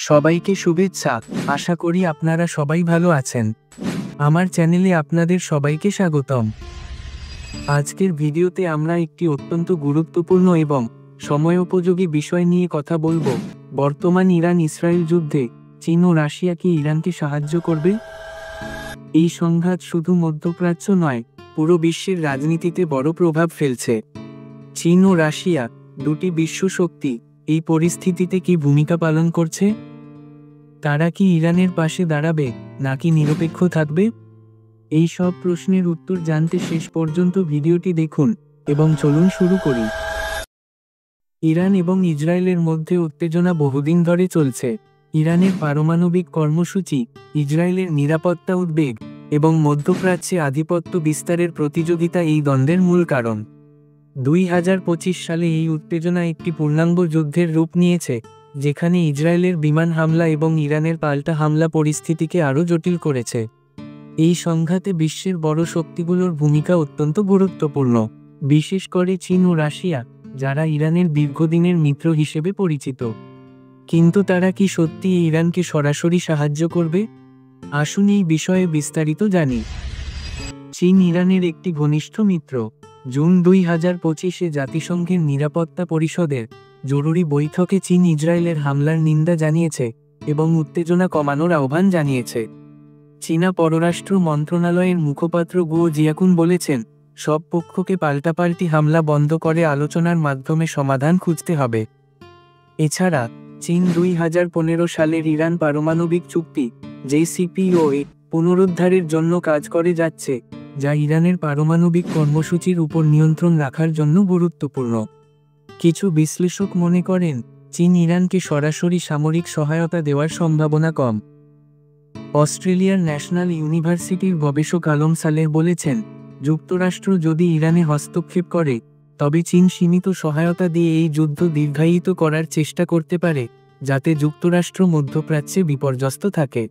সবাইকে শুভেচ্ছা। আশা করি আপনারা সবাই ভালো আছেন। আমার চ্যানেলে আপনাদের সবাইকে স্বাগতম। আজকের ভিডিওতে আমরা একটি অত্যন্ত গুরুত্বপূর্ণ এবং সময়োপযোগী বিষয় নিয়ে কথা বলবো। বর্তমান ইরান ইসরায়েল যুদ্ধে চীন ও রাশিয়া কি ইরানকে সাহায্য করবে? এই সংঘাত শুধু মধ্যপ্রাচ্য নয়, পুরো বিশ্বের রাজনীতিতে বড় প্রভাব ফেলছে। চীন ও রাশিয়া, দুটি বিশ্ব শক্তি, এই পরিস্থিতিতে কি ভূমিকা পালন করছে? তারা কি ইরানের পাশে দাঁড়াবে নাকি নিরপেক্ষ থাকবে? এই সব প্রশ্নের উত্তর জানতে শেষ পর্যন্ত ভিডিওটি দেখুন এবং চলুন শুরু করি। ইরান এবং ইসরায়েলের মধ্যে উত্তেজনা বহুদিন ধরে চলছে। ইরানের পারমাণবিক কর্মসূচি, ইসরায়েলের নিরাপত্তা উদ্বেগ এবং মধ্যপ্রাচ্যে আধিপত্য বিস্তারের প্রতিযোগিতা এই দ্বন্দ্বের মূল কারণ। 2025 সালে এই উত্তেজনা একটি পূর্ণাঙ্গ যুদ্ধের রূপ নিয়েছে, যেখানে ইসরায়েলের বিমান হামলা এবং ইরানের পাল্টা হামলা পরিস্থিতিকে আরও জটিল করেছে। এই সংঘাতে বিশ্বের বড় শক্তিগুলোর ভূমিকা অত্যন্ত গুরুত্বপূর্ণ, বিশেষ করে চীন ও রাশিয়া, যারা ইরানের দীর্ঘদিনের মিত্র হিসেবে পরিচিত। কিন্তু তারা কি সত্যি ইরানকে সরাসরি সাহায্য করবে? আসুন এই বিষয়ে বিস্তারিত জানি। চীন ইরানের একটি ঘনিষ্ঠ মিত্র। জুন 2025-এ জাতিসংঘের নিরাপত্তা পরিষদের জরুরি বৈঠকে চীন ইসরায়েলের হামলার নিন্দা জানিয়েছে এবং উত্তেজনা কমানোর আহ্বান জানিয়েছে। চীনা পররাষ্ট্র মন্ত্রণালয়ের মুখপাত্র গুও জিয়াকুন বলেছেন, সব পক্ষকে পাল্টাপাল্টি হামলা বন্ধ করে আলোচনার মাধ্যমে সমাধান খুঁজতে হবে। এছাড়া চীন 2015 সালের ইরান পারমাণবিক চুক্তি JCPOA পুনরুদ্ধারের জন্য কাজ করে যাচ্ছে, যা ইরানের পারমাণবিক কর্মসূচির উপর নিয়ন্ত্রণ রাখার জন্য গুরুত্বপূর্ণ। কিছু বিশ্লেষক মনে করেন, চীন ইরানকে সরাসরি সামরিক সহায়তা দেওয়ার সম্ভাবনা কম। অস্ট্রেলিয়ার ন্যাশনাল ইউনিভার্সিটির গবেষক আলম সালেহ বলেছেন, যুক্তরাষ্ট্র যদি ইরানে হস্তক্ষেপ করে, তবে চীন সীমিত সহায়তা দিয়ে এই যুদ্ধ দীর্ঘায়িত করার চেষ্টা করতে পারে, যাতে যুক্তরাষ্ট্র মধ্যপ্রাচ্যে বিপর্যস্ত থাকে।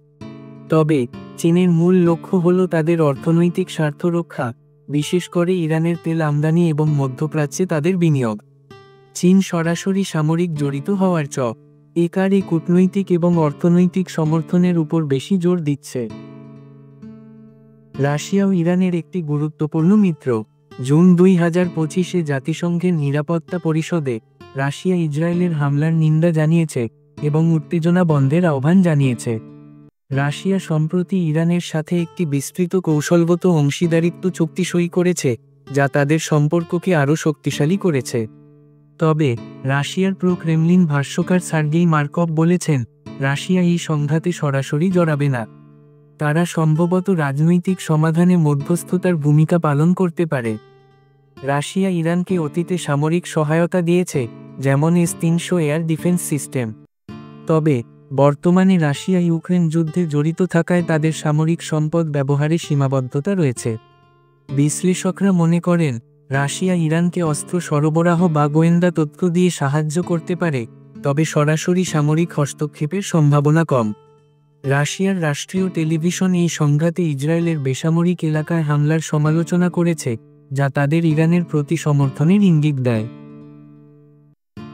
তবে চীনের মূল লক্ষ্য হল তাদের অর্থনৈতিক স্বার্থ রক্ষা, বিশেষ করে ইরানের তেল আমদানি এবং মধ্যপ্রাচ্যে তাদের বিনিয়োগ। চীন সরাসরি সামরিক জড়িত হওয়ার কারণে কূটনৈতিক এবং অর্থনৈতিক সমর্থনের উপর বেশি জোর দিচ্ছে। রাশিয়াও ইরানের একটি গুরুত্বপূর্ণ মিত্র। জুন 2025-এ জাতিসংঘের নিরাপত্তা পরিষদে রাশিয়া ইসরায়েলের হামলার নিন্দা জানিয়েছে এবং উত্তেজনা বন্ধের আহ্বান জানিয়েছে। রাশিয়া সম্প্রতি ইরানের সাথে একটি বিস্তৃত কৌশলগত অংশীদারিত্ব চুক্তি সই করেছে, যা তাদের সম্পর্ককে আরও শক্তিশালী করেছে। তবে রাশিয়ার প্রো ক্রেমলিন ভাষ্যকার সার্গেই মার্কভ বলেছেন, রাশিয়া এই সংঘাতে সরাসরি জড়াবে না। তারা সম্ভবত রাজনৈতিক সমাধানে মধ্যস্থতার ভূমিকা পালন করতে পারে। রাশিয়া ইরানকে অতীতে সামরিক সহায়তা দিয়েছে, যেমন S-300 এয়ার ডিফেন্স সিস্টেম। তবে বর্তমানে রাশিয়া ইউক্রেন যুদ্ধে জড়িত থাকায় তাদের সামরিক সম্পদ ব্যবহারে সীমাবদ্ধতা রয়েছে। বিশ্লেষকরা মনে করেন, রাশিয়া ইরানকে অস্ত্র সরবরাহ বা গোয়েন্দা তথ্য দিয়ে সাহায্য করতে পারে, তবে সরাসরি সামরিক হস্তক্ষেপের সম্ভাবনা কম। রাশিয়ার রাষ্ট্রীয় টেলিভিশন এই সংঘাতে ইসরায়েলের বেসামরিক এলাকায় হামলার সমালোচনা করেছে, যা তাদের ইরানের প্রতি সমর্থনের ইঙ্গিত দেয়।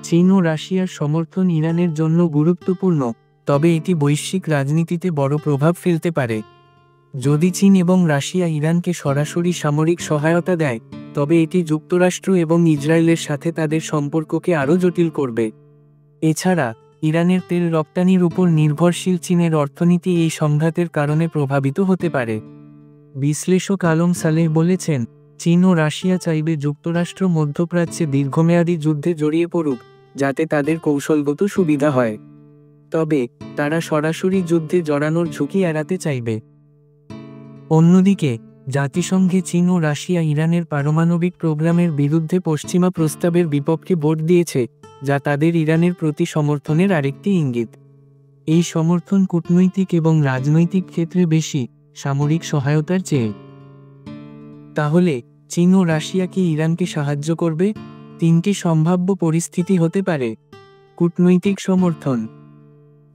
চীন ও রাশিয়ার সমর্থন ইরানের জন্য গুরুত্বপূর্ণ, তবে এটি বৈশ্বিক রাজনীতিতে বড় প্রভাব ফেলতে পারে। যদি চীন এবং রাশিয়া ইরানকে সরাসরি সামরিক সহায়তা দেয়, তবে এটি যুক্তরাষ্ট্র এবং ইসরায়েলের সাথে তাদের সম্পর্ককে আরও জটিল করবে। এছাড়া ইরানের তেল রপ্তানির উপর নির্ভরশীল চীনের অর্থনীতি এই সংঘাতের কারণে প্রভাবিত হতে পারে। বিশ্লেষক আলম সালেহ বলেছেন, চীন ও রাশিয়া চাইবে যুক্তরাষ্ট্র মধ্যপ্রাচ্যে দীর্ঘমেয়াদী যুদ্ধে জড়িয়ে পড়ুক, যাতে তাদের কৌশলগত সুবিধা হয়। তবে তারা সরাসরি যুদ্ধে জড়ানোর ঝুঁকি এড়াতে চাইবে। অন্যদিকে জাতিসংঘে চীন ও রাশিয়া ইরানের পারমাণবিক প্রোগ্রামের বিরুদ্ধে পশ্চিমা প্রস্তাবের বিপক্ষে ভোট দিয়েছে, যা তাদের ইরানের প্রতি সমর্থনের আরেকটি ইঙ্গিত। এই সমর্থন কূটনৈতিক এবং রাজনৈতিক ক্ষেত্রে বেশি, সামরিক সহায়তার চেয়ে। তাহলে চীন ও রাশিয়া কি ইরানকে সাহায্য করবে? তিনটি সম্ভাব্য পরিস্থিতি হতে পারে। কূটনৈতিক সমর্থন।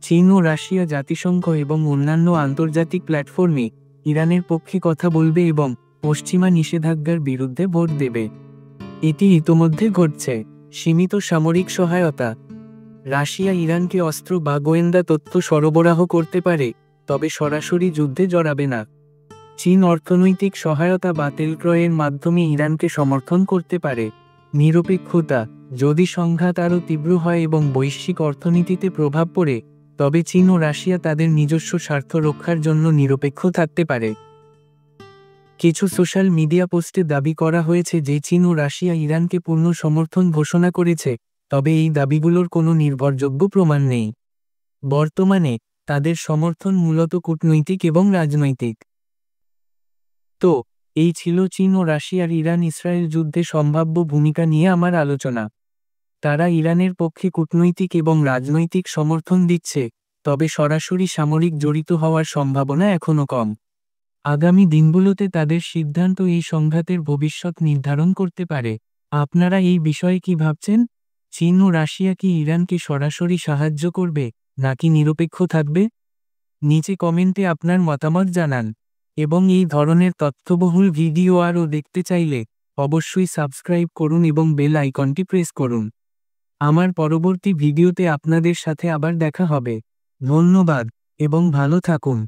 চীন ও রাশিয়া জাতিসংঘ এবং অন্যান্য আন্তর্জাতিক প্ল্যাটফর্মে ইরানের পক্ষে কথা বলবে এবং পশ্চিমা নিষেধাজ্ঞার বিরুদ্ধে ভোট দেবে। এটি ইতোমধ্যে ঘটছে। সীমিত সামরিক সহায়তা। রাশিয়া ইরানকে অস্ত্র বা গোয়েন্দা তথ্য সরবরাহ করতে পারে, তবে সরাসরি যুদ্ধে জড়াবে না। চীন অর্থনৈতিক সহায়তা বা তেল ক্রয়ের মাধ্যমে ইরানকে সমর্থন করতে পারে। নিরপেক্ষতা: যদি সংঘাত আরও তীব্র হয় এবং বৈশ্বিক অর্থনীতিতে প্রভাব পড়ে, তবে চীন ও রাশিয়া তাদের নিজস্ব স্বার্থ রক্ষার জন্য নিরপেক্ষ থাকতে পারে। কিছু সোশ্যাল মিডিয়া পোস্টে দাবি করা হয়েছে যে চীন ও রাশিয়া ইরানকে পূর্ণ সমর্থন ঘোষণা করেছে, তবে এই দাবিগুলোর কোনো নির্ভরযোগ্য প্রমাণ নেই। বর্তমানে তাদের সমর্থন মূলত কূটনৈতিক এবং রাজনৈতিক। তো এই ছিল চীন ও রাশিয়ার ইরান ইসরায়েল যুদ্ধে সম্ভাব্য ভূমিকা নিয়ে আমার আলোচনা। তারা ইরানের পক্ষে কূটনৈতিক এবং রাজনৈতিক সমর্থন দিচ্ছে, তবে সরাসরি সামরিক জড়িত হওয়ার সম্ভাবনা এখনও কম। আগামী দিনগুলোতে তাদের সিদ্ধান্ত এই সংঘাতের ভবিষ্যৎ নির্ধারণ করতে পারে। আপনারা এই বিষয়ে কি ভাবছেন? চীন ও রাশিয়া কি ইরানকে সরাসরি সাহায্য করবে, নাকি নিরপেক্ষ থাকবে? নিচে কমেন্টে আপনার মতামত জানান। এবং এই ধরনের তথ্যবহুল ভিডিও আরও দেখতে চাইলে অবশ্যই সাবস্ক্রাইব করুন এবং বেল আইকনটি প্রেস করুন। আমার পরবর্তী ভিডিওতে আপনাদের সাথে আবার দেখা হবে। ধন্যবাদ এবং ভালো থাকুন।